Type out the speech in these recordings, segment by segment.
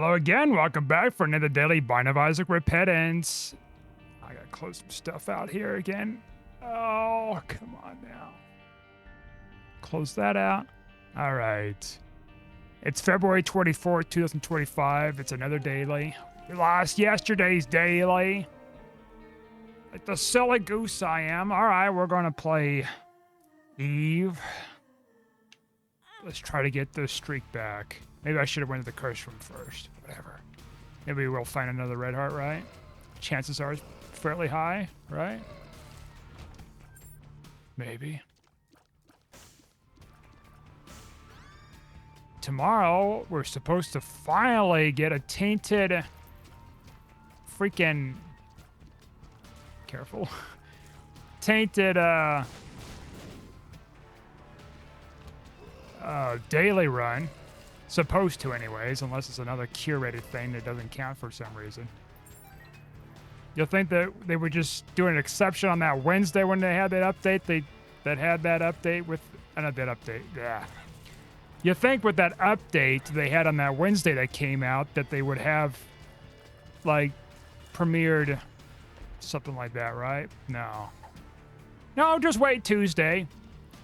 Hello again, welcome back for another daily Binding of Isaac Repentance. I gotta close some stuff out here again. Oh, come on now. Close that out. All right. It's February 24th, 2025. It's another daily. We lost yesterday's daily. Like the silly goose I am. All right, we're gonna play Eve. Let's try to get this streak back. Maybe I should have went to the curse room first. Whatever. Maybe we'll find another red heart, right? Chances are fairly high, right? Maybe. Tomorrow, we're supposed to finally get a tainted freaking... Careful. Tainted, daily run. Supposed to anyways, unless it's another curated thing that doesn't count for some reason. You'll think that they would just do an exception on that Wednesday when they had that update. That had that update with... not that update. Yeah. You think with that update they had on that Wednesday that came out that they would have, like, premiered something like that, right? No. No, just wait Tuesday.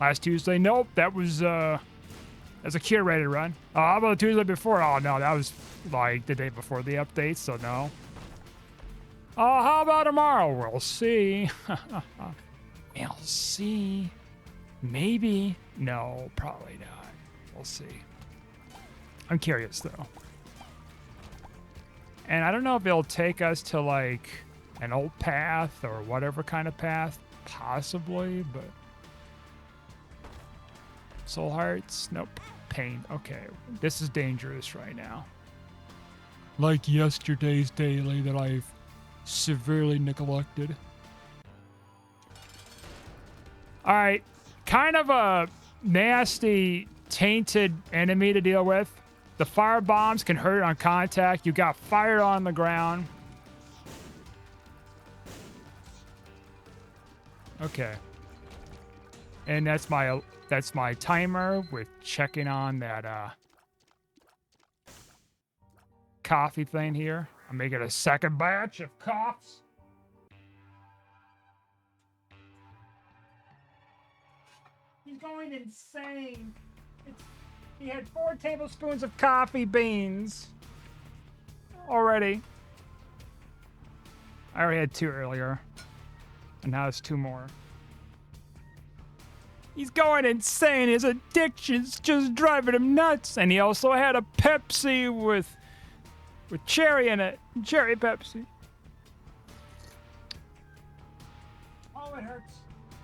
Last Tuesday, nope, that was, that's a curated run. Oh, how about the Tuesday before? Oh, no, that was, like, the day before the update, so no. Oh, how about tomorrow? We'll see. We'll see. Maybe. No, probably not. We'll see. I'm curious, though. And I don't know if it'll take us to, like, an old path or whatever kind of path. Possibly, but... Soul Hearts? Nope. Pain. Okay. This is dangerous right now. Like yesterday's daily that I've severely neglected. Alright. Kind of a nasty, tainted enemy to deal with. The fire bombs can hurt on contact. You got fire on the ground. Okay. And that's my timer with checking on that coffee thing here. I'm making a second batch of coughs. He's going insane. He had 4 tablespoons of coffee beans already. I already had 2 earlier. And now it's 2 more. He's going insane. His addiction's just driving him nuts. And he also had a Pepsi with cherry in it. Cherry Pepsi. Oh, it hurts.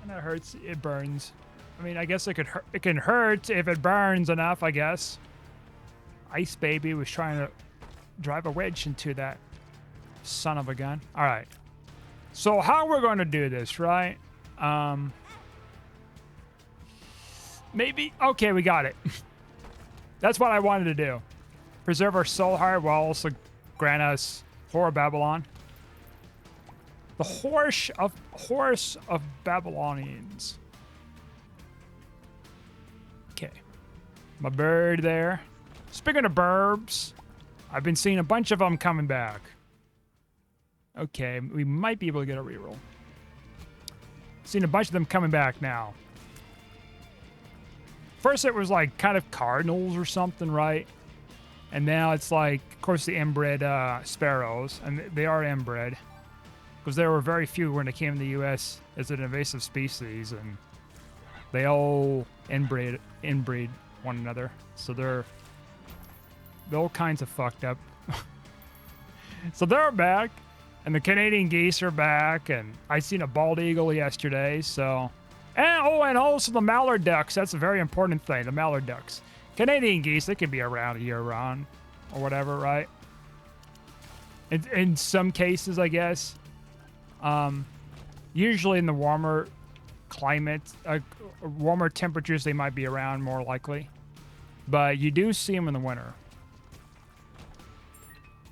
And it hurts. It burns. I mean, I guess it can hurt if it burns enough, I guess. Ice Baby was trying to drive a wedge into that son of a gun. All right. So how we're going to do this, right? Maybe. Okay, we got it. That's what I wanted to do. Preserve our soul heart while also grant us Horror Babylon. The horse of Babylonians. Okay. My bird there. Speaking of burbs, I've been seeing a bunch of them coming back. Okay, we might be able to get a reroll. Seen a bunch of them coming back now. First it was like kind of cardinals or something, right? And now it's like, of course, the inbred sparrows, and they are inbred. Because there were very few when they came to the U.S. as an invasive species, and they all inbreed one another. So they're all kinds of fucked up. So they're back, and the Canadian geese are back, and I seen a bald eagle yesterday, so... and also the mallard ducks. That's a very important thing, the mallard ducks. Canadian geese, they can be around year-round or whatever, right? In some cases, I guess. Usually in the warmer climate, warmer temperatures, they might be around more likely. But you do see them in the winter.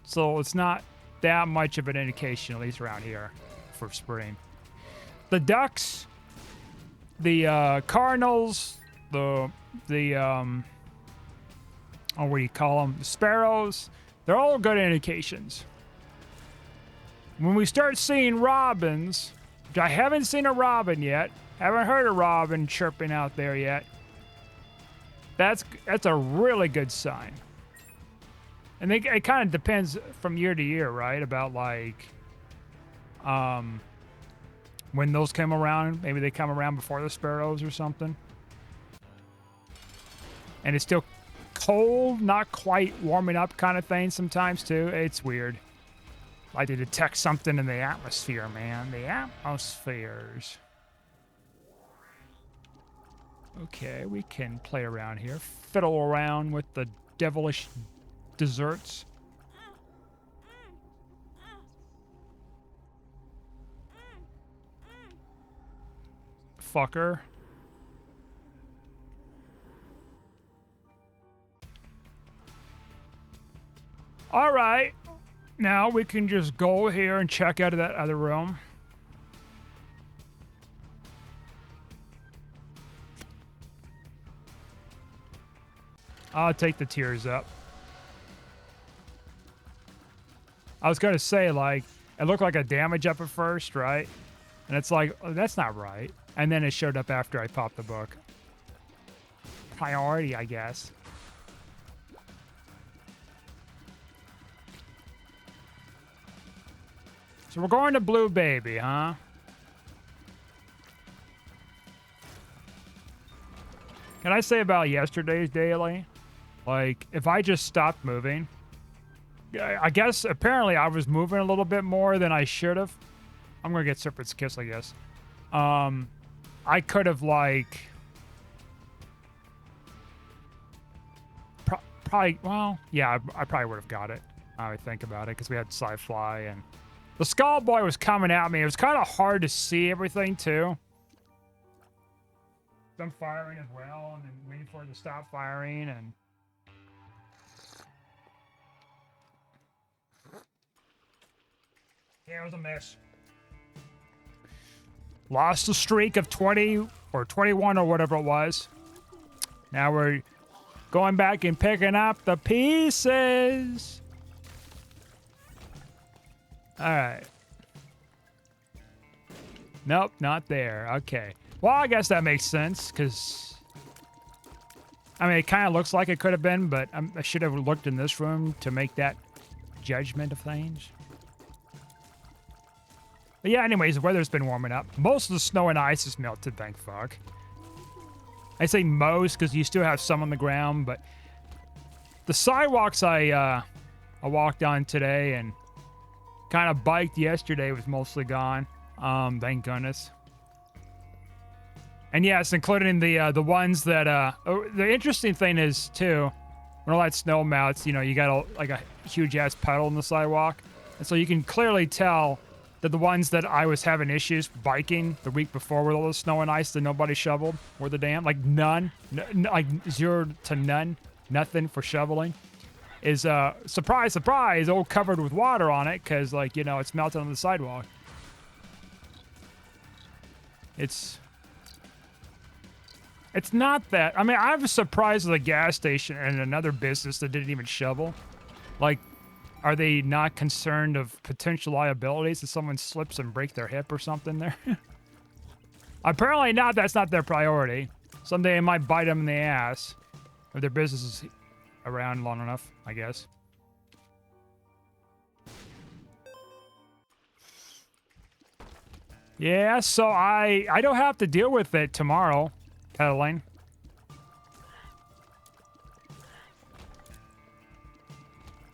So it's not that much of an indication, at least around here, for spring. The ducks, the cardinals, the what do you call them? The sparrows, They're all good indications. When we start seeing robins, which I haven't seen a robin yet, haven't heard a robin chirping out there yet, that's a really good sign. And it kind of depends from year to year, right? About like, when those come around, maybe they come around before the sparrows or something. And it's still cold, not quite warming up kind of thing sometimes too. It's weird. Like to detect something in the atmosphere, man. The atmospheres. Okay, we can play around here. Fiddle around with the devilish desserts. Fucker. All right. Now we can just go here and check out of that other room. I'll take the tears up. I was going to say, like, it looked like a damage up at first, right? And it's like, oh, that's not right. And then it showed up after I popped the book. Priority, I guess. So we're going to Blue Baby, huh? Can I say about yesterday's daily? Like, if I just stopped moving, I guess apparently I was moving a little bit more than I should have. I'm gonna get Serpent's Kiss, I guess. I could have like probably, well, yeah, I probably would have got it. I would think about it because we had Sci-Fly and the Skull Boy was coming at me. It was kind of hard to see everything too. Them firing as well, and then waiting for it to stop firing, and yeah, it was a mess. Lost the streak of 20 or 21 or whatever it was. Now we're going back and picking up the pieces. All right. Nope, not there. Okay. Well, I guess that makes sense, because I mean, it kind of looks like it could have been, but I should have looked in this room to make that judgment of things. But yeah, anyways, the weather's been warming up. Most of the snow and ice is melted, thank fuck. I say most because you still have some on the ground, but the sidewalks I walked on today and kind of biked yesterday was mostly gone. Thank goodness. And yes, including the ones that the interesting thing is too, when all that snow melts, you know, you got like a huge ass puddle in the sidewalk, and so you can clearly tell that the ones that I was having issues biking the week before with all the snow and ice that nobody shoveled were the damn, like none, like 0 to none, nothing for shoveling, is surprise, surprise, all covered with water on it, because like, you know, it's melted on the sidewalk. It's not that. I mean, I was surprised at the gas station and another business that didn't even shovel. Like, are they not concerned of potential liabilities if someone slips and break their hip or something there? Apparently not. That's not their priority. Someday it might bite them in the ass if their business is around long enough, I guess. Yeah, so I don't have to deal with it tomorrow, pedaling.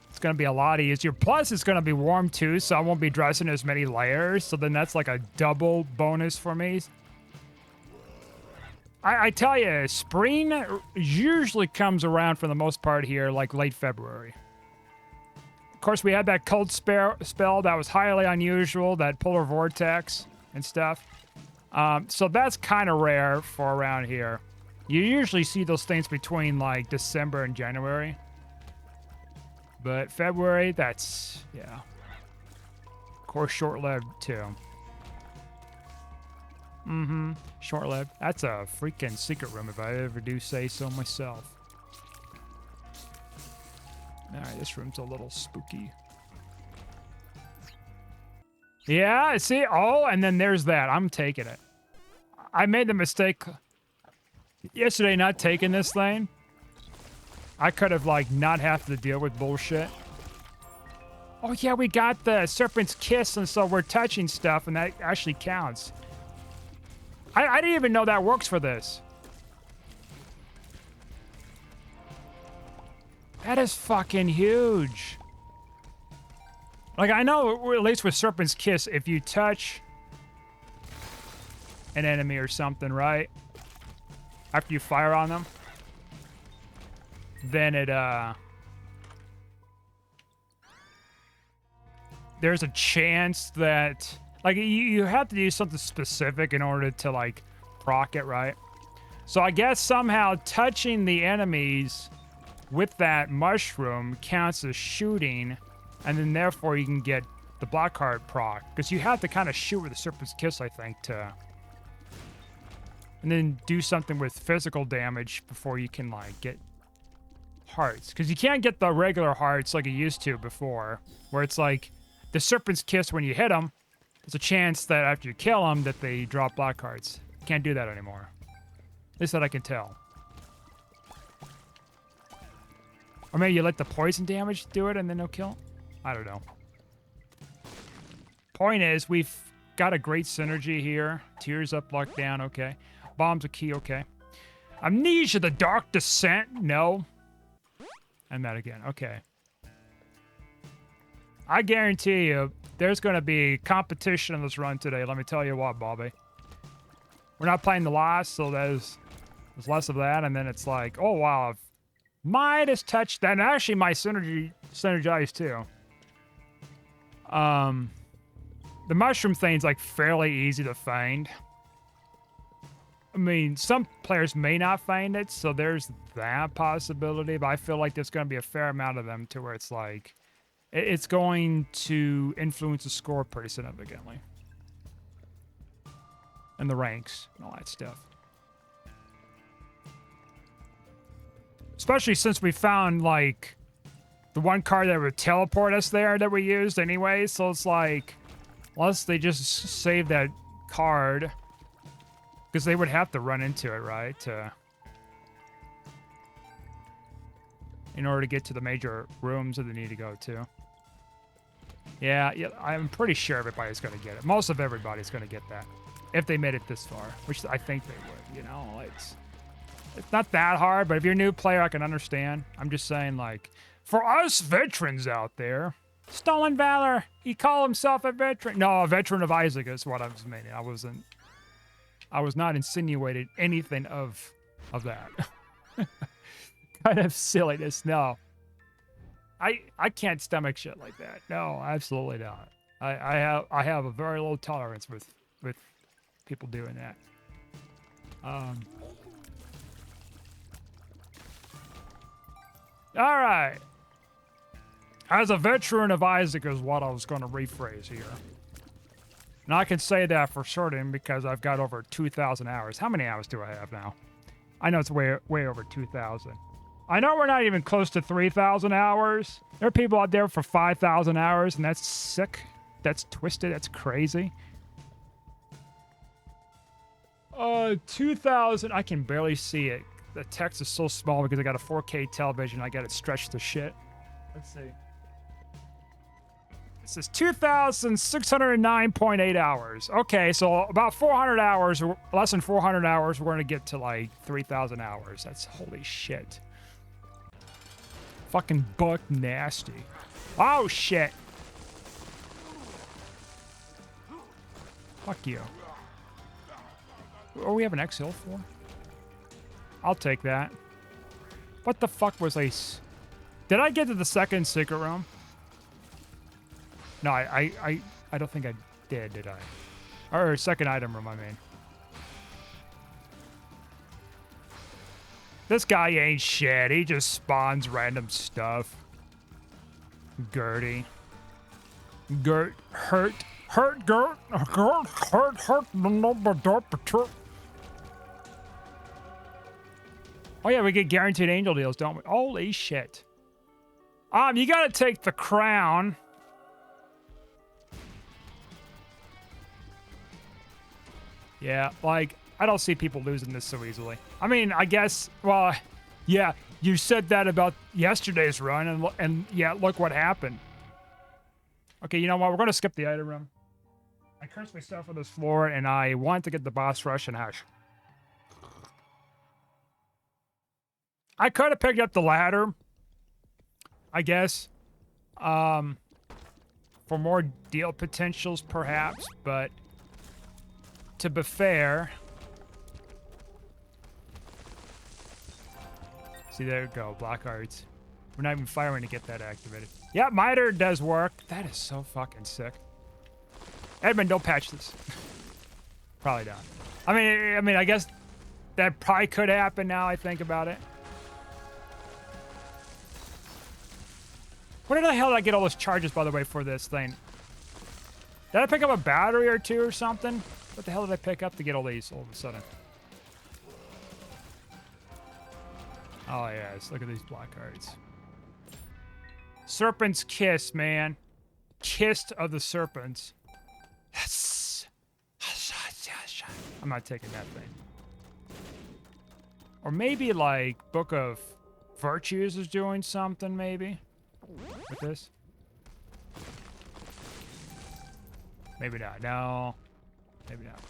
It's going to be a lot easier. Plus, it's going to be warm, too, so I won't be dressing as many layers. So then that's like a double bonus for me. I tell you, spring usually comes around for the most part here, like late February. Of course, we had that cold spell that was highly unusual, that polar vortex and stuff. So that's kind of rare for around here. You usually see those things between, like, December and January. But February, that's, yeah. Of course, short-lived, too. Mm-hmm. Short-lived. That's a freaking secret room, if I ever do say so myself. All right, this room's a little spooky. Yeah, see? Oh, and then there's that. I'm taking it. I made the mistake yesterday not taking this thing. I could have, like, not have to deal with bullshit. Oh, yeah, we got the Serpent's Kiss, and so we're touching stuff, and that actually counts. I didn't even know that works for this. That is fucking huge. Like, I know, at least with Serpent's Kiss, if you touch an enemy or something, right? After you fire on them, then it, there's a chance that, like, you have to do something specific in order to, like, proc it, right? So I guess somehow touching the enemies with that mushroom counts as shooting, and then therefore you can get the Blackheart proc. Because you have to kind of shoot with the Serpent's Kiss, I think, to... And then do something with physical damage before you can, like, get hearts. Because you can't get the regular hearts like you used to before, where it's like, the Serpent's Kiss, when you hit them, there's a chance that after you kill them, that they drop black hearts. Can't do that anymore. At least that I can tell. Or maybe you let the poison damage do it and then they'll kill? I don't know. Point is, we've got a great synergy here. Tears up, lockdown, okay. Bombs a key, okay. Amnesia, the Dark Descent, no. And that again, okay. I guarantee you, there's going to be competition in this run today. Let me tell you what, Bobby. We're not playing the last, so there's less of that. And then it's like, oh, wow. Midas touched that. And actually, my synergized, too. The mushroom thing's, like, fairly easy to find. I mean, some players may not find it, so there's that possibility. But I feel like there's going to be a fair amount of them to where it's like... It's going to influence the score pretty significantly. And the ranks and all that stuff. Especially since we found, like, the one card that would teleport us there that we used anyway. So it's like, unless they just save that card. Because they would have to run into it, right? In order to get to the major rooms that they need to go to. Yeah, I'm pretty sure everybody's going to get it. Most of everybody's going to get that. If they made it this far, which I think they would, you know. It's not that hard, but if you're a new player, I can understand. I'm just saying, like, for us veterans out there, Stolen Valor, he called himself a veteran. No, a veteran of Isaac is what I was meaning. I was not insinuating anything of that. Kind of silliness, no. I can't stomach shit like that. No, absolutely not. I have a very low tolerance with people doing that. All right. As a veteran of Isaac is what I was going to rephrase here. And I can say that for certain because I've got over 2,000 hours. How many hours do I have now? I know it's way over 2,000. I know we're not even close to 3,000 hours. There are people out there for 5,000 hours, and that's sick. That's twisted. That's crazy. 2,000. I can barely see it. The text is so small because I got a 4K television. I got it stretched to shit. Let's see. This is 2,609.8 hours. Okay, so about 400 hours, less than 400 hours, we're going to get to like 3,000 hours. That's holy shit. Fucking buck nasty. Oh, shit. Fuck you. Oh, we have an exhale for? I'll take that. What the fuck was Ace? Did I get to the second secret room? No, I don't think I did I? Or second item room, I mean. This guy ain't shit. He just spawns random stuff. Gertie. Gert. Hurt. Hurt, Gert. Gert. Hurt. Hurt. Oh, yeah, we get guaranteed angel deals, don't we? Holy shit. You gotta take the crown. Yeah, like, I don't see people losing this so easily. I mean, I guess, well, yeah, you said that about yesterday's run, and yeah, look what happened. Okay, you know what? We're gonna skip the item room. I cursed myself on this floor, and I want to get the boss rush and hash. I could have picked up the ladder, I guess, for more deal potentials, perhaps, but to be fair... See, there we go, block arts. We're not even firing to get that activated. Yeah, miter does work. That is so fucking sick. Edmund, don't patch this. Probably not. I mean, I guess that probably could happen now I think about it. Where the hell did I get all those charges, by the way, for this thing? Did I pick up a battery or two or something? What the hell did I pick up to get all these all of a sudden? Oh, yes. Look at these black cards. Serpent's Kiss, man. Kissed of the Serpents. Yes. I'm not taking that thing. Or maybe, like, Book of Virtues is doing something, maybe? With this? Maybe not. No. Maybe not.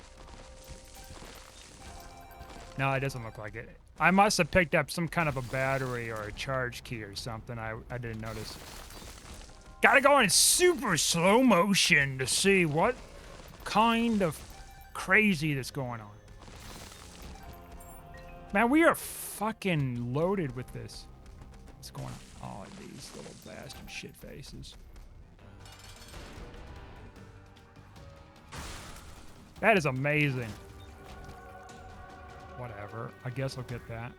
No, it doesn't look like it. I must have picked up some kind of a battery or a charge key or something. I didn't notice. Gotta go in super slow motion to see what kind of crazy that's going on. Man, we are fucking loaded with this. What's going on? Oh, these little bastard shit faces. That is amazing. Whatever. I guess I'll get that.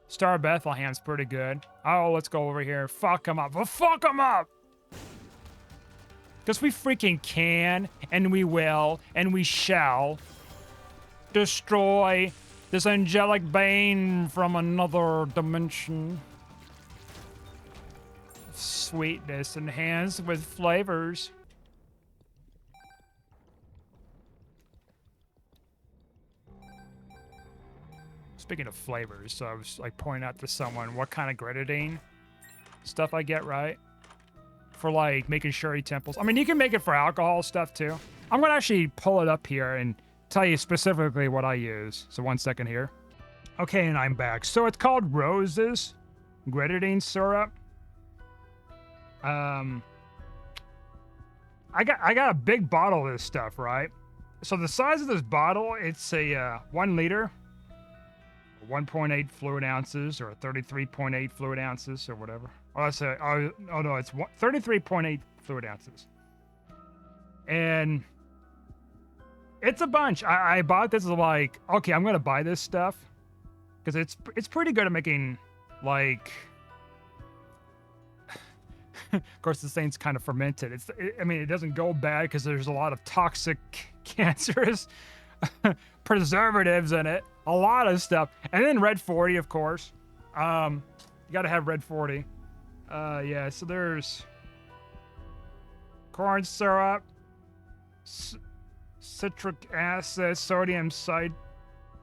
Star of Bethlehem's pretty good. Oh, let's go over here. Fuck them up. Well, fuck them up! Because we freaking can, and we will, and we shall destroy this angelic bane from another dimension. Sweetness enhanced with flavors. Speaking of flavors, so I was like pointing out to someone what kind of grenadine stuff I get, right? For like making sherry temples. I mean, you can make it for alcohol stuff too. I'm gonna actually pull it up here and tell you specifically what I use. So 1 second here. Okay, and I'm back. So it's called Roses Grenadine Syrup. I got a big bottle of this stuff, right? So the size of this bottle, it's a 1 liter. 1.8 fluid ounces or 33.8 fluid ounces or whatever. Oh, that's oh no, it's 33.8 fluid ounces. And it's a bunch. I bought this like, okay, I'm gonna buy this stuff because it's pretty good at making like. Of course, this thing's kind of fermented. I mean, it doesn't go bad because there's a lot of toxic, cancerous preservatives in it. A lot of stuff. And then Red 40, of course. You gotta have Red 40. Yeah, so there's corn syrup, citric acid, sodium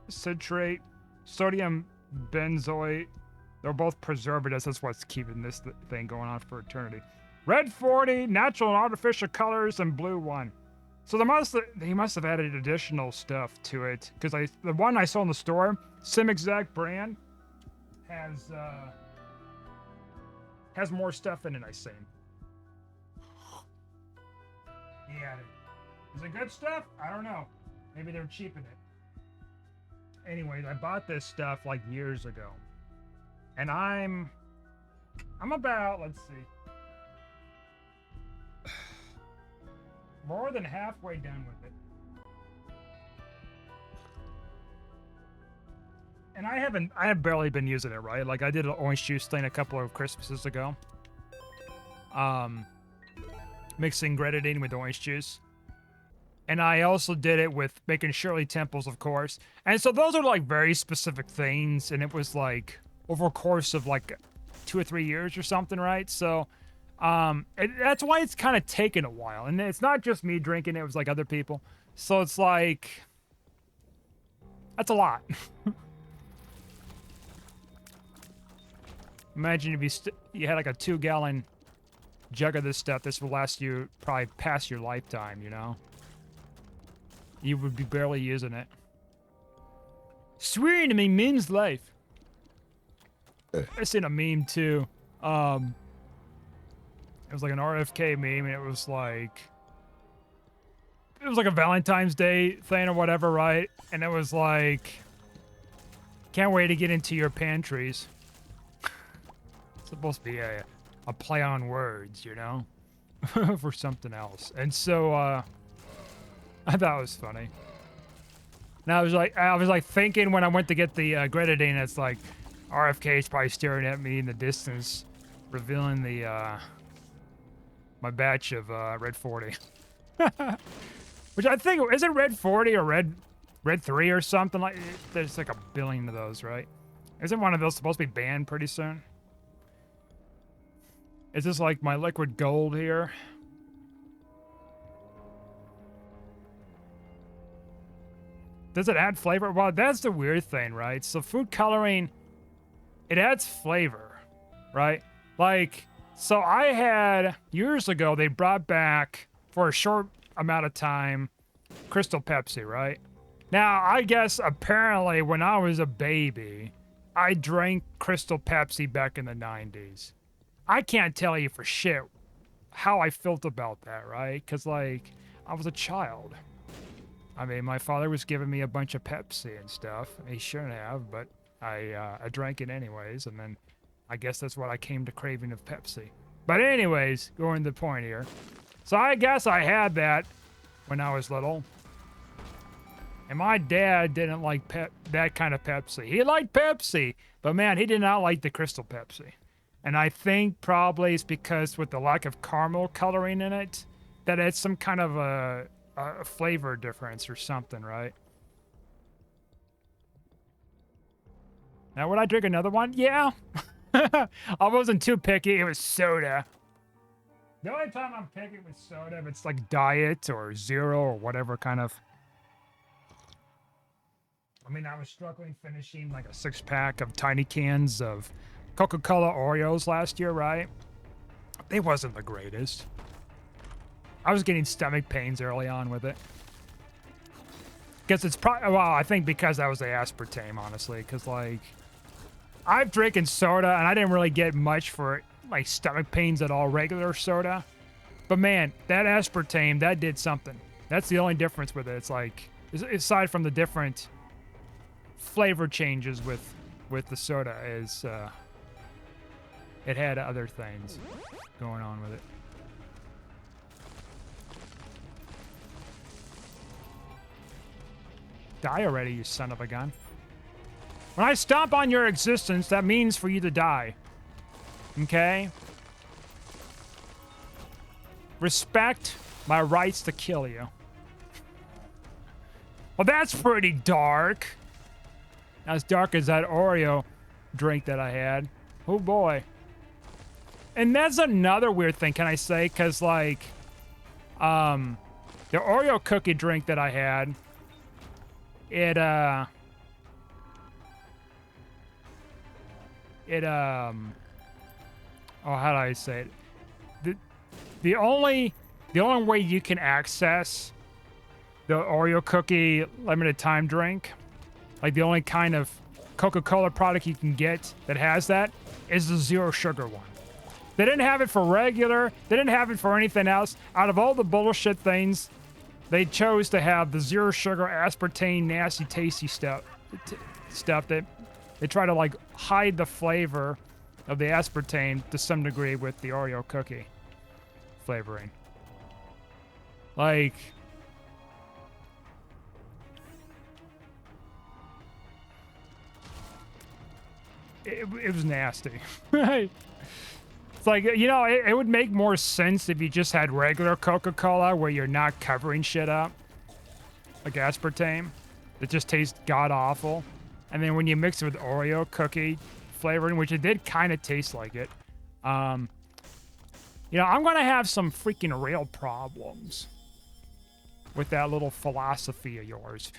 citrate, sodium benzoate. They're both preservatives. That's what's keeping this thing going on for eternity. Red 40, natural and artificial colors, and blue 1. So they must have added additional stuff to it because the one I saw in the store, same exact brand, has more stuff in it. I think. Yeah, is it good stuff? I don't know. Maybe they're cheaping it. Anyways, I bought this stuff like years ago, and I'm about, let's see. More than halfway done with it. And I have barely been using it, right? Like I did an orange juice thing a couple of Christmases ago. Mixing grenadine with orange juice. And I also did it with making Shirley Temples, of course. And so those are like very specific things. And it was like over a course of like 2 or 3 years or something, right? So that's why it's kind of taken a while. And it's not just me drinking it, it was like other people. So it's like, that's a lot. Imagine if you had like a 2-gallon jug of this stuff. This will last you probably past your lifetime, you know? You would be barely using it. Swearing to me means life. I seen a meme too. It was like an RFK meme, and it was like a Valentine's Day thing or whatever, right? And it was like, can't wait to get into your pantries. It's supposed to be a play on words, you know, for something else. And so I thought it was funny. Now I was like thinking when I went to get the grenadine, it's like RFK is probably staring at me in the distance, revealing the my batch of Red 40. Which I think, is it Red 40 or Red 3 or something? Like, there's like a billion of those, right? Isn't one of those supposed to be banned pretty soon? Is this like my liquid gold here? Does it add flavor? Well, that's the weird thing, right? So food coloring, it adds flavor, right? Like, so I had, years ago, they brought back, for a short amount of time, Crystal Pepsi, right? Now, I guess apparently when I was a baby, I drank Crystal Pepsi back in the 90s. I can't tell you for shit how I felt about that, right? Because, like, I was a child. I mean, my father was giving me a bunch of Pepsi and stuff. He shouldn't have, but I drank it anyways, and then I guess that's what I came to craving of Pepsi. But anyways, going to the point here. So I guess I had that when I was little. And my dad didn't like that kind of Pepsi. He liked Pepsi, but man, he did not like the Crystal Pepsi. And I think probably it's because with the lack of caramel coloring in it, that it's some kind of a flavor difference or something, right? Now, would I drink another one? Yeah. I wasn't too picky. It was soda. The only time I'm picky with soda, if it's like diet or zero or whatever kind of... I mean, I was struggling finishing like a 6-pack of tiny cans of Coca-Cola Oreos last year, right? They wasn't the greatest. I was getting stomach pains early on with it. Guess it's probably, well, I think because that was the aspartame, honestly. Because, like, I've drinking soda, and I didn't really get much for, like, stomach pains at all, regular soda. But, man, that aspartame, that did something. That's the only difference with it. It's like, aside from the different flavor changes with the soda, is, it had other things going on with it. Die already, you son of a gun. When I stomp on your existence, that means for you to die. Okay? Respect my rights to kill you. Well, that's pretty dark. Not as dark as that Oreo drink that I had. Oh boy. And that's another weird thing, can I say? Because, like, the Oreo cookie drink that I had, it, oh, how do I say it? The only way you can access the Oreo cookie limited time drink, like the only kind of Coca-Cola product you can get that has that, is the zero sugar one. They didn't have it for regular. They didn't have it for anything else. Out of all the bullshit things, they chose to have the zero sugar, aspartame, nasty, tasty stuff that they try to, like, hide the flavor of the aspartame to some degree with the Oreo cookie flavoring. Like, it was nasty. It's like, you know, it would make more sense if you just had regular Coca-Cola where you're not covering shit up, like aspartame. It just tastes god-awful. And then when you mix it with Oreo cookie flavoring, which it did kind of taste like it. You know, I'm gonna have some freaking real problems with that little philosophy of yours,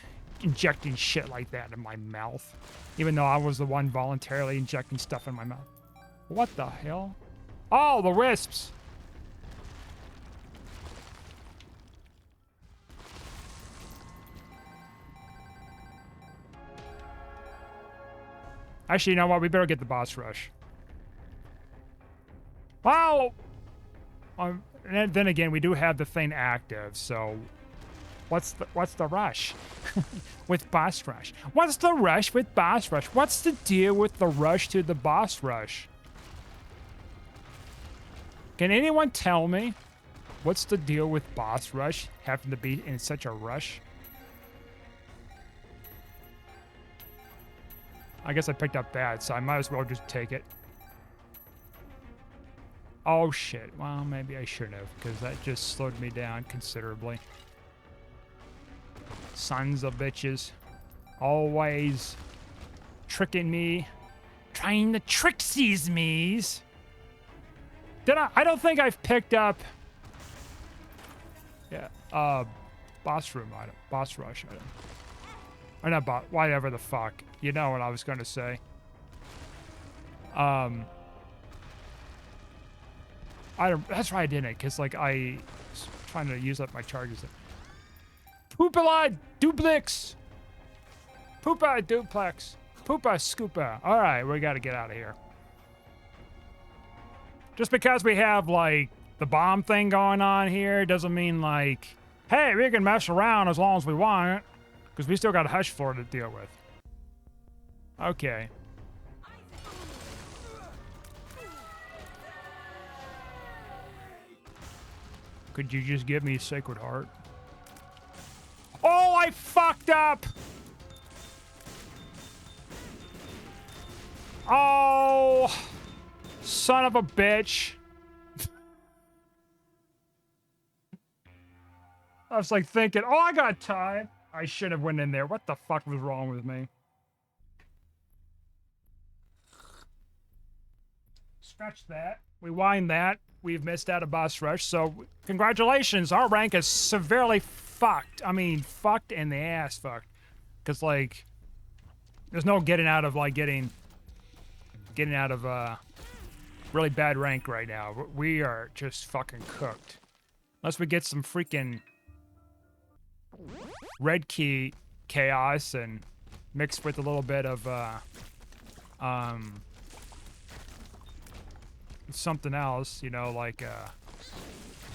injecting shit like that in my mouth, even though I was the one voluntarily injecting stuff in my mouth. What the hell? Oh, the wisps! Actually, you know what? We better get the boss rush. Well, and then again, we do have the thing active, so what's the rush with boss rush? What's the rush with boss rush? What's the deal with the rush to the boss rush? Can anyone tell me what's the deal with boss rush having to be in such a rush? I guess I picked up that, so I might as well just take it. Oh shit, well maybe I shouldn't have, because that just slowed me down considerably. Sons of bitches. Always tricking me. Trying to tricksies me's. Did I don't think I've picked up... Yeah, boss room item. Boss rush item. Or not boss, whatever the fuck. You know what I was going to say. That's right, I didn't, because, like, I was trying to use up my charges. Poopala duplix! Poopa duplex! Poopa scoopa. Alright, we gotta get out of here. Just because we have, like, the bomb thing going on here doesn't mean, like, hey, we can mess around as long as we want, because we still got a hush floor to deal with. Okay. Could you just give me Sacred Heart? Oh, I fucked up! Oh, son of a bitch. I was like thinking, oh, I got time. I should have went in there. What the fuck was wrong with me? Scratch that. Rewind that. We've missed out a boss rush, so congratulations. Our rank is severely fucked. I mean, fucked in the ass fucked. Because, like, there's no getting out of, like, getting out of, really bad rank right now. We are just fucking cooked. Unless we get some freaking red key chaos and mixed with a little bit of, something else, you know, like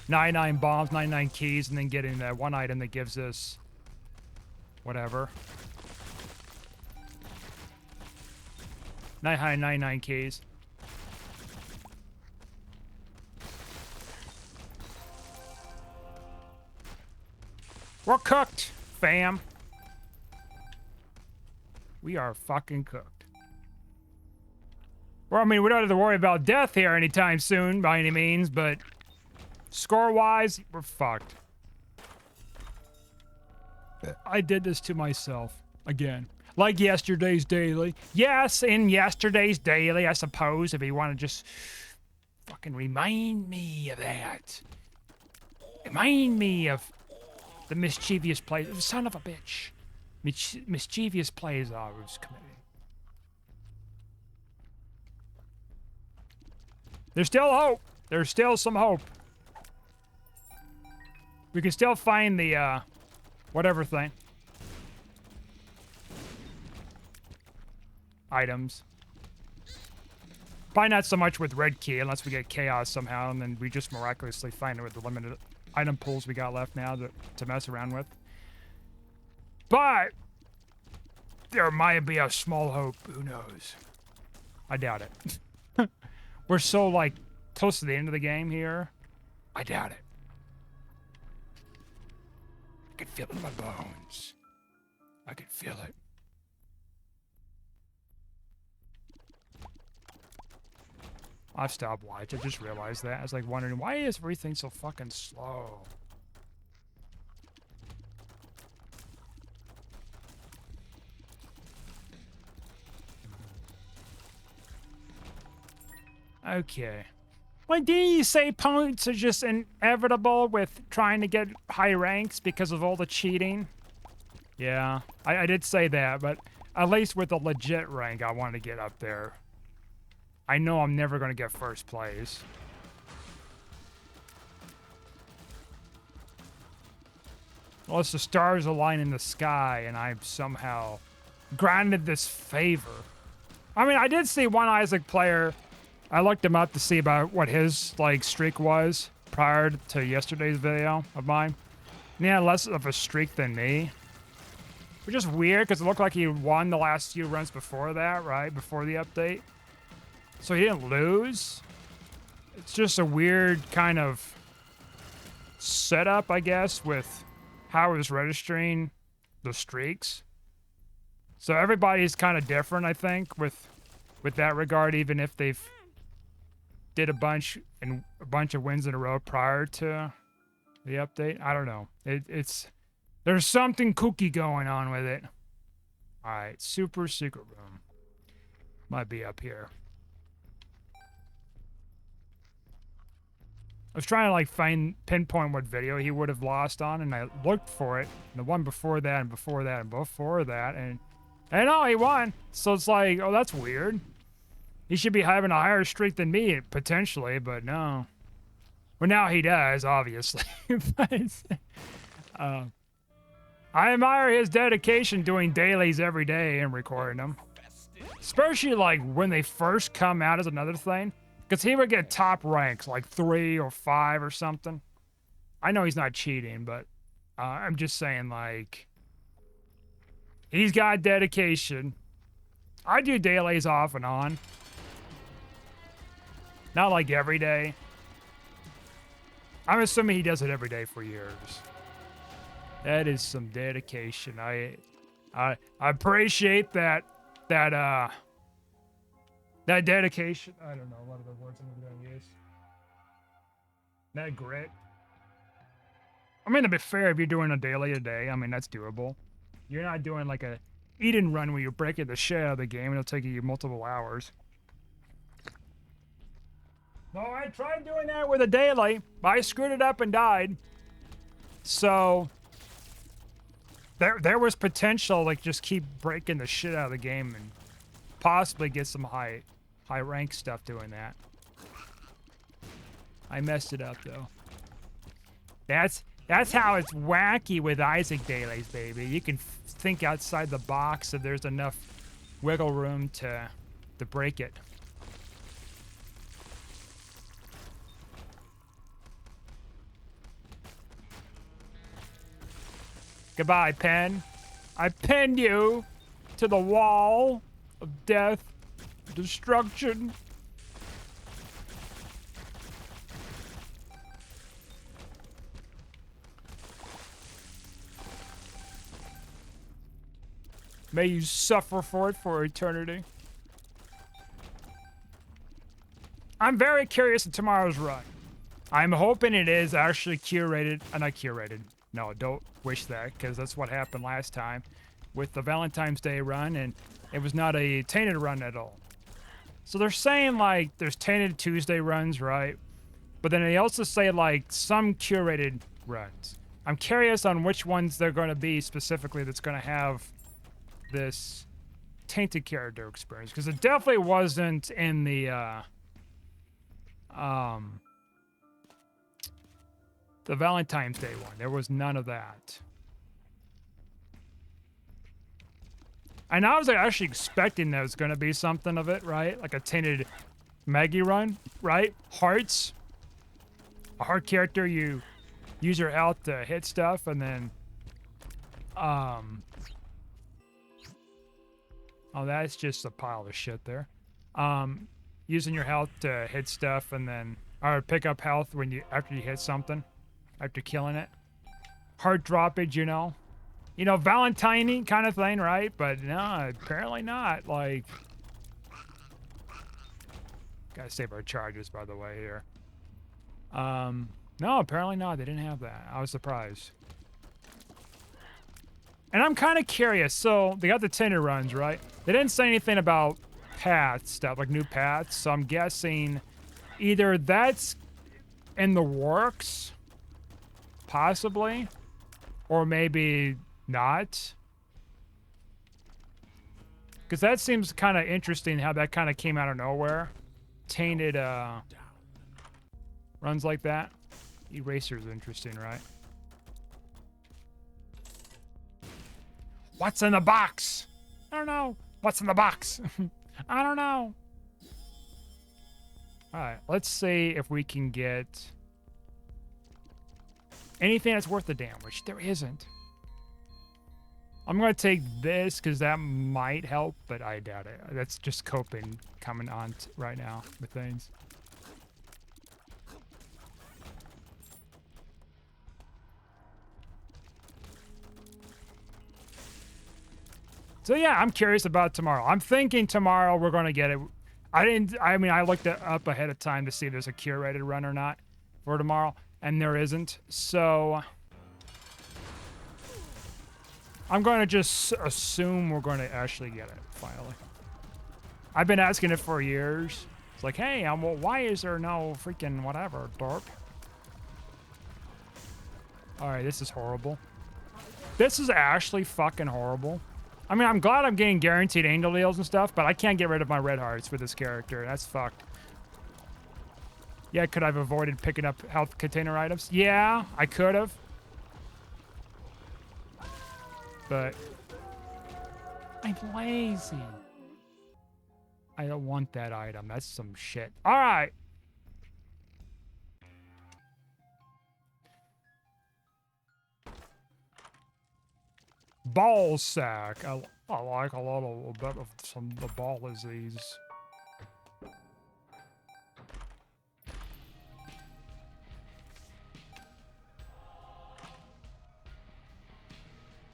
99 bombs, 99 keys, and then getting that one item that gives us whatever. 999 keys. We're cooked, fam. We are fucking cooked. Well, I mean, we don't have to worry about death here anytime soon, by any means, but score-wise, we're fucked. I did this to myself, again. Like yesterday's daily. Yes, in yesterday's daily, I suppose, if you want to just fucking remind me of that. Remind me of the mischievous plays. Son of a bitch. Mischievous plays I was committing. There's still hope. There's still some hope. We can still find the, whatever thing. Items. Probably not so much with red key, unless we get chaos somehow, and then we just miraculously find it with the limited item pools we got left now to mess around with. But there might be a small hope. Who knows? I doubt it. We're so, like, close to the end of the game here. I doubt it. I can feel it in my bones. I can feel it. I've stopped watching. I just realized that. I was, like, wondering, why is everything so fucking slow? Okay. Like, didn't you say points are just inevitable with trying to get high ranks because of all the cheating? Yeah, I did say that, but at least with a legit rank, I want to get up there. I know I'm never going to get first place. Unless the stars align in the sky and I'm somehow granted this favor. I mean, I did see one Isaac player. I looked him up to see about what his, like, streak was prior to yesterday's video of mine. And he had less of a streak than me. Which is weird, because it looked like he won the last few runs before that, right? Before the update. So he didn't lose. It's just a weird kind of setup, I guess, with how it was registering the streaks. So everybody's kind of different, I think, with that regard, even if they've did a bunch of wins in a row prior to the update. I don't know. It's there's something kooky going on with it. All right, super secret room might be up here. I was trying to like pinpoint what video he would have lost on, and I looked for it. And the one before that, and before that, and before that, and oh, he won. So it's like, oh, that's weird. He should be having a higher streak than me, potentially, but no. Well, now he does, obviously. I admire his dedication doing dailies every day and recording them. Especially, like, when they first come out as another thing. Because he would get top ranks, like 3 or 5 or something. I know he's not cheating, but I'm just saying, like, he's got dedication. I do dailies off and on. Not like every day. I'm assuming he does it every day for years. That is some dedication. I appreciate that dedication. I don't know what other words I'm going to use. That grit. I mean, to be fair, if you're doing a daily a day, I mean, that's doable. You're not doing like a Eden run where you're breaking the shit out of the game and it'll take you multiple hours. No, I tried doing that with a daily, but I screwed it up and died. So there was potential, like, just keep breaking the shit out of the game and possibly get some high rank stuff doing that. I messed it up though. That's how it's wacky with Isaac dailies, baby. You can think outside the box if there's enough wiggle room to break it. Goodbye, pen. I pinned you to the wall of death, destruction. May you suffer for it for eternity. I'm very curious of tomorrow's run. I'm hoping it is actually curated. Not curated. No, don't wish that, because that's what happened last time with the Valentine's Day run, and it was not a tainted run at all. So they're saying, like, there's tainted Tuesday runs, right? But then they also say, like, some curated runs. I'm curious on which ones they're going to be specifically that's going to have this tainted character experience, because it definitely wasn't in the Valentine's Day one. There was none of that. And I was actually expecting there was going to be something of it, right? Like a tainted Maggie run, right? Hearts. A heart character, you use your health to hit stuff, and then oh, that's just a pile of shit there. Using your health to hit stuff, and then or pick up health when after you hit something, after killing it. Heart droppage, you know, Valentine-y kind of thing, right? But no, apparently not. Like, gotta save our charges, by the way, here. No, apparently not. They didn't have that. I was surprised. And I'm kind of curious. So they got the Tinder runs, right? They didn't say anything about path stuff, like new paths. So I'm guessing either that's in the works, possibly, or maybe not. Because that seems kind of interesting how that kind of came out of nowhere. Tainted runs like that. Eraser's interesting, right? What's in the box? I don't know. What's in the box? I don't know. All right, let's see if we can get anything that's worth the damage. There isn't. I'm going to take this because that might help, but I doubt it. That's just coping coming on right now with things. So yeah, I'm curious about tomorrow. I'm thinking tomorrow we're going to get it. I mean, I looked it up ahead of time to see if there's a curated run or not for tomorrow, and there isn't. So I'm going to just assume we're going to actually get it, finally. I've been asking it for years. It's like, hey, well, why is there no freaking whatever, derp? Alright, this is horrible. This is actually fucking horrible. I mean, I'm glad I'm getting guaranteed angel deals and stuff, but I can't get rid of my red hearts for this character. That's fucked. Yeah, could I have avoided picking up health container items? Yeah, I could have. But I'm lazy. I don't want that item. That's some shit. All right. Ball sack. I like a lot of some of the ball is these.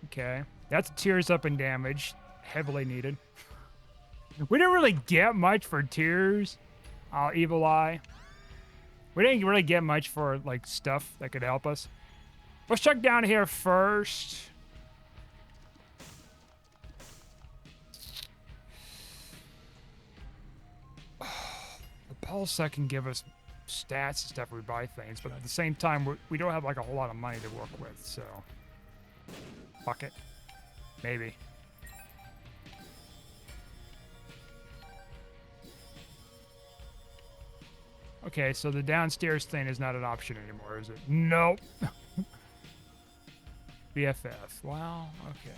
Okay. That's tears up in damage. Heavily needed. We didn't really get much for tears. Evil Eye. We didn't really get much for, like, stuff that could help us. Let's check down here first. The pulse set can give us stats and stuff when we buy things, but at the same time, we don't have, like, a whole lot of money to work with, so... Fuck it. Maybe. Okay, so the downstairs thing is not an option anymore, is it? Nope. BFF. Wow, okay.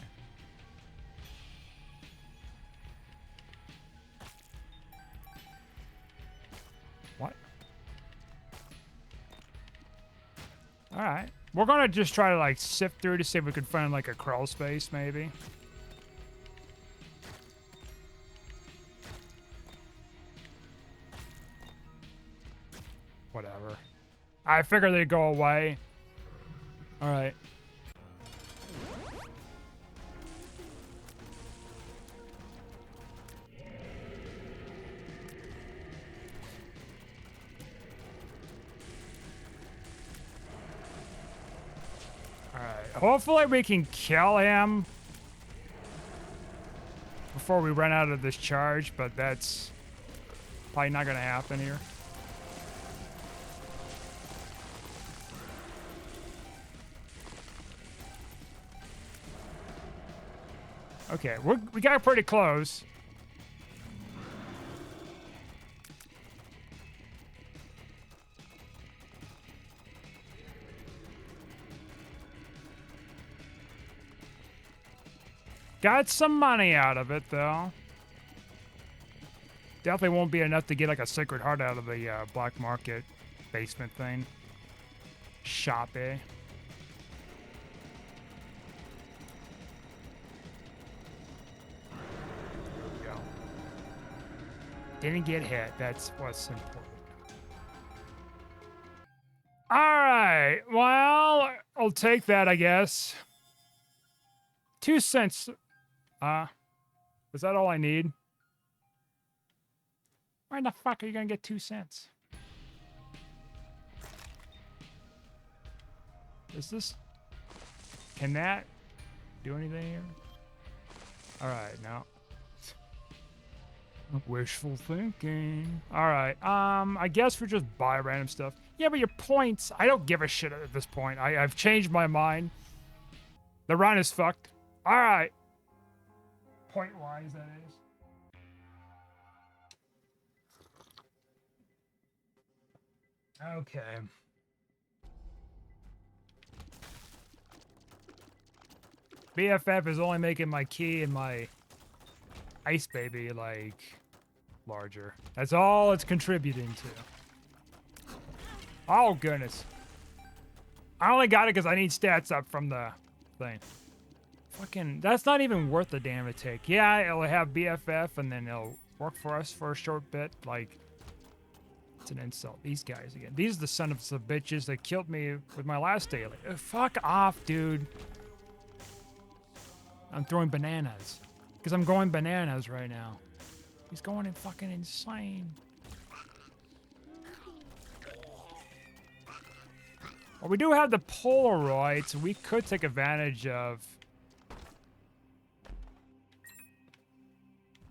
What? Alright. We're gonna just try to, like, sift through to see if we can find, like, a crawl space, maybe. Whatever. I figured they'd go away. Alright. Hopefully we can kill him before we run out of this charge, but that's probably not going to happen here. Okay, we got pretty close. Got some money out of it, though. Definitely won't be enough to get, like, a Sacred Heart out of the black market basement thing. Shop, eh? There we go. Didn't get hit. That's what's important. All right. Well, I'll take that, I guess. 2 cents. Is that all I need? Where the fuck are you gonna get 2 cents? Is this... Can that do anything here? Alright, now. Wishful thinking. All right. I guess we just buy random stuff. Yeah, but your points. I don't give a shit at this point. I've changed my mind. The run is fucked. All right. Point wise, that is. Okay. BFF is only making my key and my ice baby like larger. That's all it's contributing to. Oh goodness. I only got it because I need stats up from the thing. Fucking, that's not even worth the damn it take. Yeah, it'll have BFF and then it'll work for us for a short bit. Like, it's an insult. These guys again. These are the sons of bitches that killed me with my last daily. Fuck off, dude. I'm throwing bananas. Because I'm going bananas right now. He's going in fucking insane. Well, we do have the Polaroid, so we could take advantage of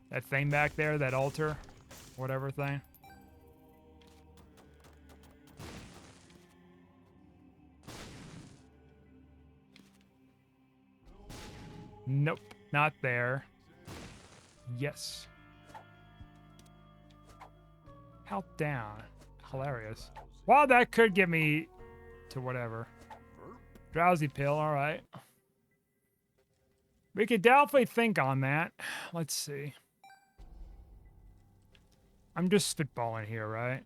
that thing back there, that altar, whatever thing. Nope, not there. Yes. Help down. Hilarious. Well, that could get me to whatever. Drowsy pill, alright. We could definitely think on that. Let's see. I'm just spitballing here, right?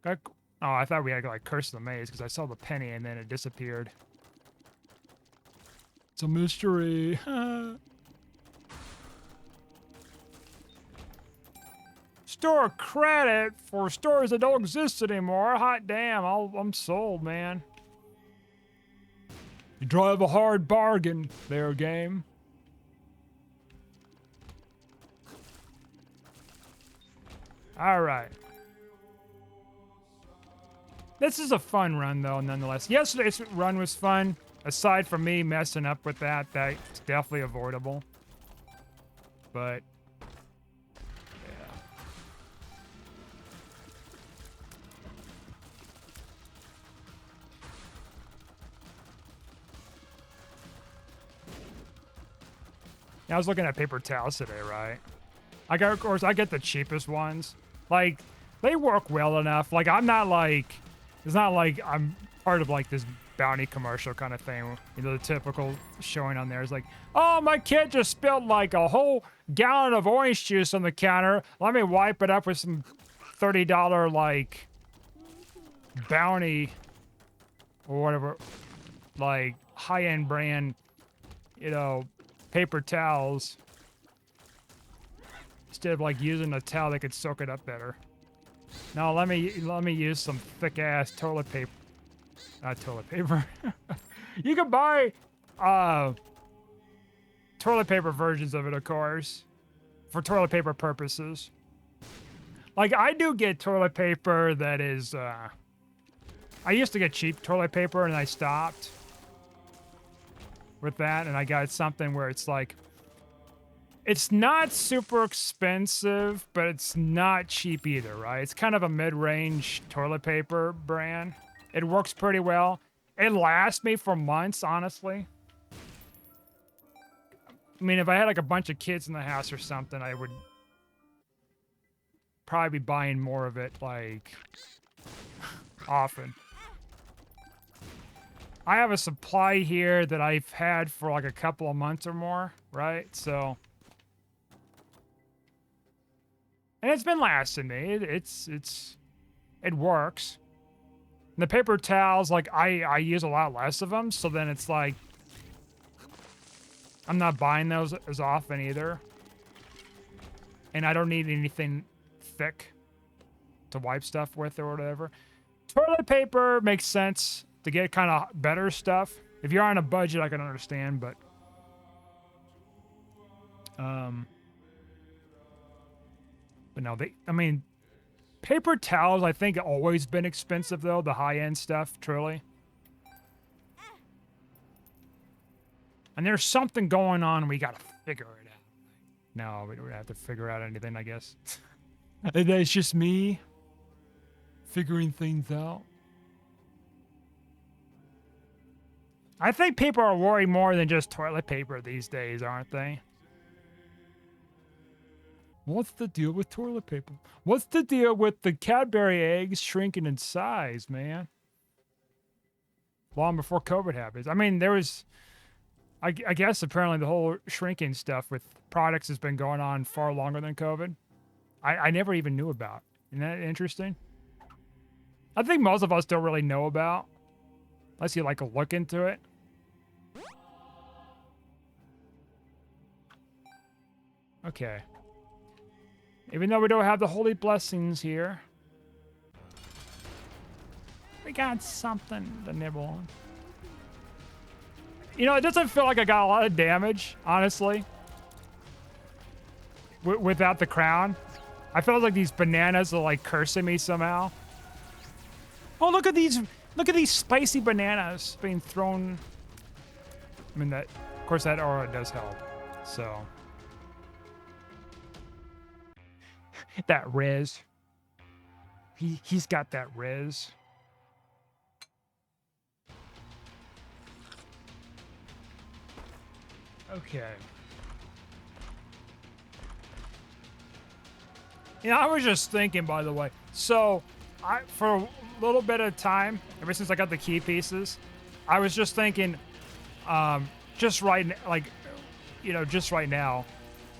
Oh, I thought we had like Curse of the Maze because I saw the penny and then it disappeared. It's a mystery. Store credit for stores that don't exist anymore. Hot damn, I'm sold, man. You drive a hard bargain there, game. All right. This is a fun run, though, nonetheless. Yesterday's run was fun. Aside from me messing up with that, that's definitely avoidable. But, yeah. Yeah, I was looking at paper towels today, right? Of course, I get the cheapest ones. Like, they work well enough. Like, I'm not like, it's not like I'm part of like this bounty commercial kind of thing. You know, the typical showing on there is like, oh, my kid just spilled like a whole gallon of orange juice on the counter. Let me wipe it up with some $30 like bounty or whatever, like high-end brand, you know, paper towels. Instead of like using a towel that could soak it up better. No, let me use some thick ass toilet paper. Not toilet paper. You can buy toilet paper versions of it, of course, for toilet paper purposes. Like, I do get toilet paper that is I used to get cheap toilet paper and I stopped with that, and I got something where it's like, it's not super expensive, but it's not cheap either, right? It's kind of a mid-range toilet paper brand. It works pretty well. It lasts me for months, honestly. I mean, if I had like a bunch of kids in the house or something, I would probably be buying more of it, like, often. I have a supply here that I've had for like a couple of months or more, right? So, and it's been lasting me. It works. And the paper towels, like, I use a lot less of them, so then it's like, I'm not buying those as often either. And I don't need anything thick to wipe stuff with or whatever. Toilet paper makes sense to get kind of better stuff. If you're on a budget, I can understand, but no, I mean, paper towels, I think, always been expensive, though, the high-end stuff, truly. And there's something going on, and we gotta figure it out. No, we don't have to figure out anything, I guess. That's just me figuring things out. I think people are worried more than just toilet paper these days, aren't they? What's the deal with toilet paper? What's the deal with the Cadbury eggs shrinking in size, man? Long before COVID happens. I mean, there was... I guess apparently the whole shrinking stuff with products has been going on far longer than COVID. I never even knew about. Isn't that interesting? I think most of us don't really know about, unless you like look into it. Okay. Even though we don't have the holy blessings here, we got something to nibble on. You know, it doesn't feel like I got a lot of damage, honestly. Without the crown. I felt like these bananas are like cursing me somehow. Oh, look at these spicy bananas being thrown. I mean, that, of course, that aura does help. So. That Riz. He's got that Riz. Okay. You know, I was just thinking, by the way. So, for a little bit of time, ever since I got the key pieces, I was just thinking, just right now,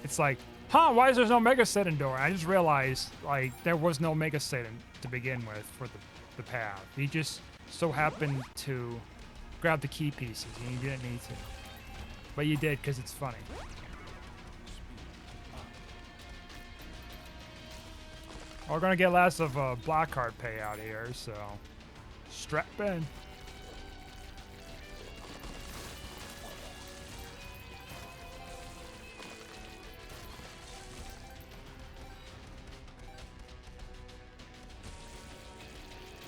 it's like, huh, why is there no Mega Satan door? I just realized, like, there was no Mega Satan to begin with for the path. He just so happened to grab the key pieces, and you didn't need to. But you did, because it's funny. We're going to get less of a black card payout here, so strap in.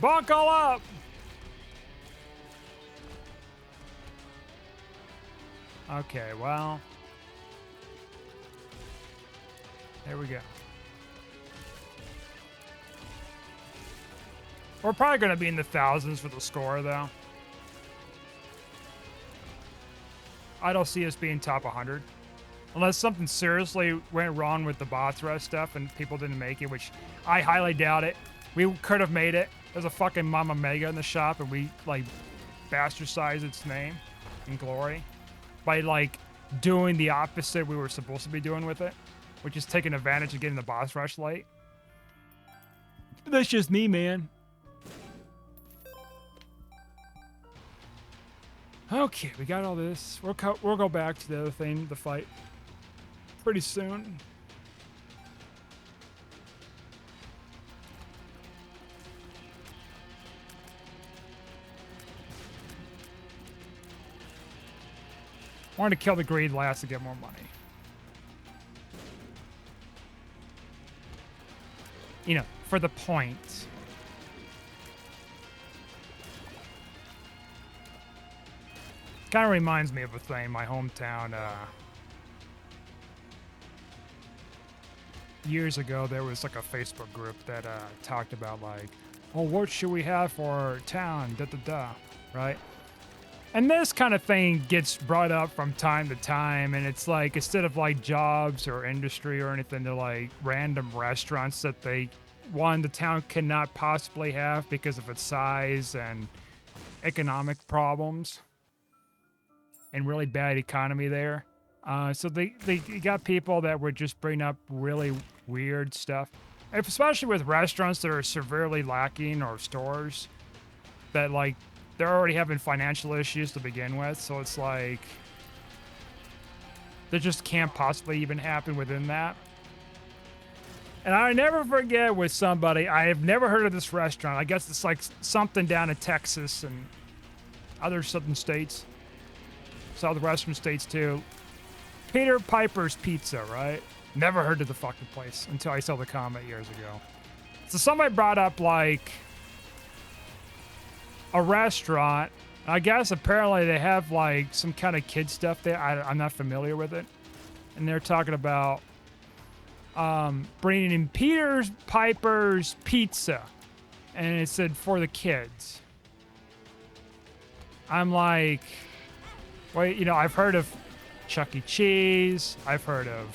Buckle up! Okay, well, there we go. We're probably going to be in the thousands for the score, though. I don't see us being top 100. Unless something seriously went wrong with the boss rush stuff and people didn't make it, which I highly doubt it. We could have made it. There's a fucking Mama Mega in the shop, and we, like, bastardized its name in glory by, like, doing the opposite we were supposed to be doing with it, which is taking advantage of getting the boss rush late. That's just me, man. Okay, we got all this. We'll go back to the other thing, the fight, pretty soon. Wanted to kill the greed last to get more money. You know, for the point. Kind of reminds me of a thing, my hometown, years ago, there was like a Facebook group that talked about like, oh, what should we have for our town, right? And this kind of thing gets brought up from time to time, and it's like, instead of like jobs or industry or anything, they're like random restaurants that the town cannot possibly have because of its size and economic problems and really bad economy there. So they got people that would just bring up really weird stuff, especially with restaurants that are severely lacking, or stores that like they're already having financial issues to begin with. So it's like they just can't possibly even happen within that. And I never forget with somebody, I have never heard of this restaurant. I guess it's like something down in Texas and other southern states, southwestern states too. Peter Piper's Pizza, right? Never heard of the fucking place until I saw the comment years ago. So somebody brought up like a restaurant. I guess apparently they have like some kind of kid stuff there. I'm not familiar with it. And they're talking about bringing in Peter's Piper's Pizza, and it said for the kids. I'm like, wait, you know, I've heard of Chuck E. Cheese. I've heard of,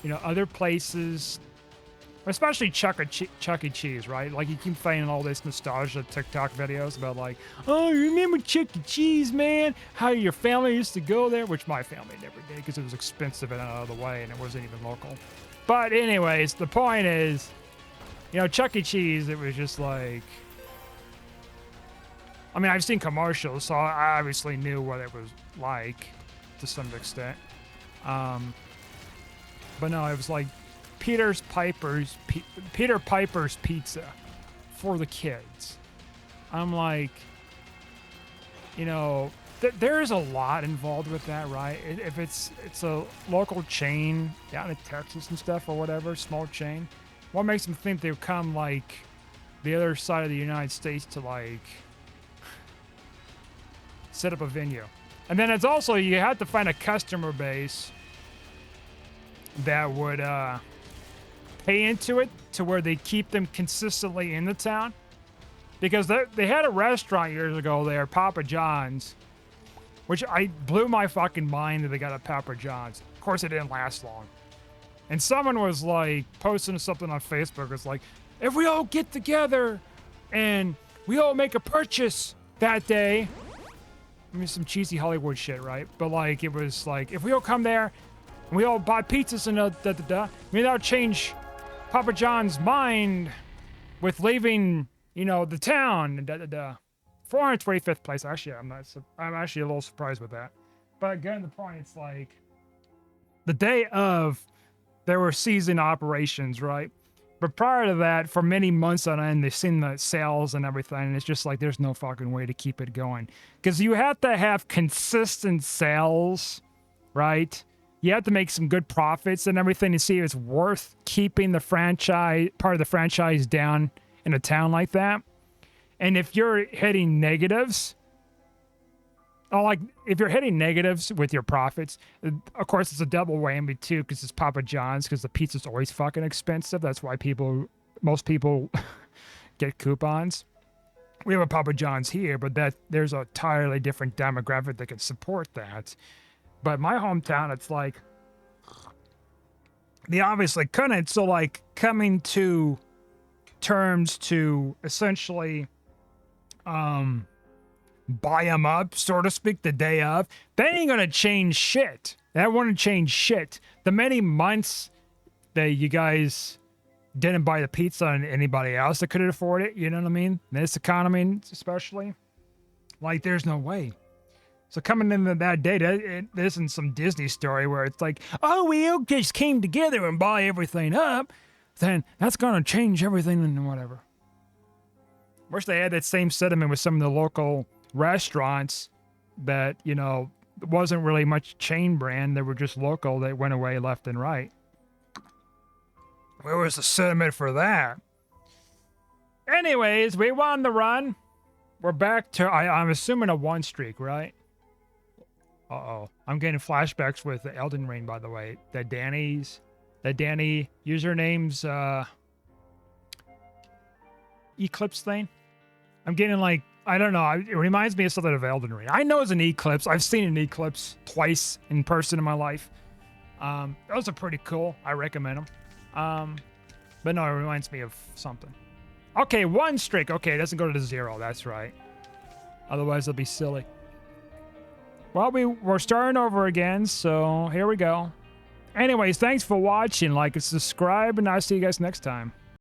you know, other places, especially Chuck E. Cheese, right? Like, you keep finding all this nostalgia TikTok videos about like, oh, you remember Chuck E. Cheese, man? How your family used to go there? Which my family never did because it was expensive and out of the way and it wasn't even local. But anyways, the point is, you know, Chuck E. Cheese, it was just like, I mean, I've seen commercials, so I obviously knew what it was like to some extent. But no, it was like Peter Piper's Pizza for the kids. I'm like, you know, there is a lot involved with that, right? If it's a local chain down in Texas and stuff or whatever, small chain, what makes them think they would come like the other side of the United States to like set up a venue? And then it's also, you have to find a customer base that would pay into it to where they keep them consistently in the town. Because they had a restaurant years ago there, Papa John's, which I blew my fucking mind that they got a Papa John's. Of course, it didn't last long. And someone was like posting something on Facebook. It's like, if we all get together and we all make a purchase that day, I mean, some cheesy Hollywood shit, right? But like, it was like, if we all come there and we all buy pizzas and I mean, that'll change Papa John's mind with leaving, you know, the town and 425th place. Actually, I'm actually a little surprised with that. But again, the point, it's like the day of, there were season operations, right? But prior to that, for many months on end, they've seen the sales and everything, and it's just like there's no fucking way to keep it going. Because you have to have consistent sales, right? You have to make some good profits and everything to see if it's worth keeping the franchise, part of the franchise down in a town like that. And if you're hitting negatives, like if you're hitting negatives with your profits, of course it's a double whammy too, because it's Papa John's, because the pizza's always fucking expensive. That's why most people get coupons. We have a Papa John's here, but there's a entirely different demographic that can support that. But my hometown, it's like, they obviously couldn't. So like, coming to terms to essentially buy them up, so to speak, the day of, that ain't gonna change shit. That wouldn't change shit. The many months that you guys didn't buy the pizza and anybody else that couldn't afford it, you know what I mean? This economy especially, like, there's no way. So coming into that day, it isn't some Disney story where it's like, oh, we all just came together and buy everything up, then that's gonna change everything and whatever. Wish they had that same sentiment with some of the local restaurants that, you know, wasn't really much chain brand. They were just local. They went away left and right. Where was the sentiment for that? Anyways, we won the run. We're back to, I'm assuming, a 1 streak, right? Uh-oh. I'm getting flashbacks with the Elden Ring, by the way. That Danny username's Eclipse thing. I'm getting like, I don't know. It reminds me of something of Elden Ring. I know it's an Eclipse. I've seen an Eclipse twice in person in my life. Those are pretty cool. I recommend them. But no, it reminds me of something. Okay, 1 streak. Okay, it doesn't go to 0. That's right. Otherwise, it'll be silly. Well, we're starting over again, so here we go. Anyways, thanks for watching. Like and subscribe, and I'll see you guys next time.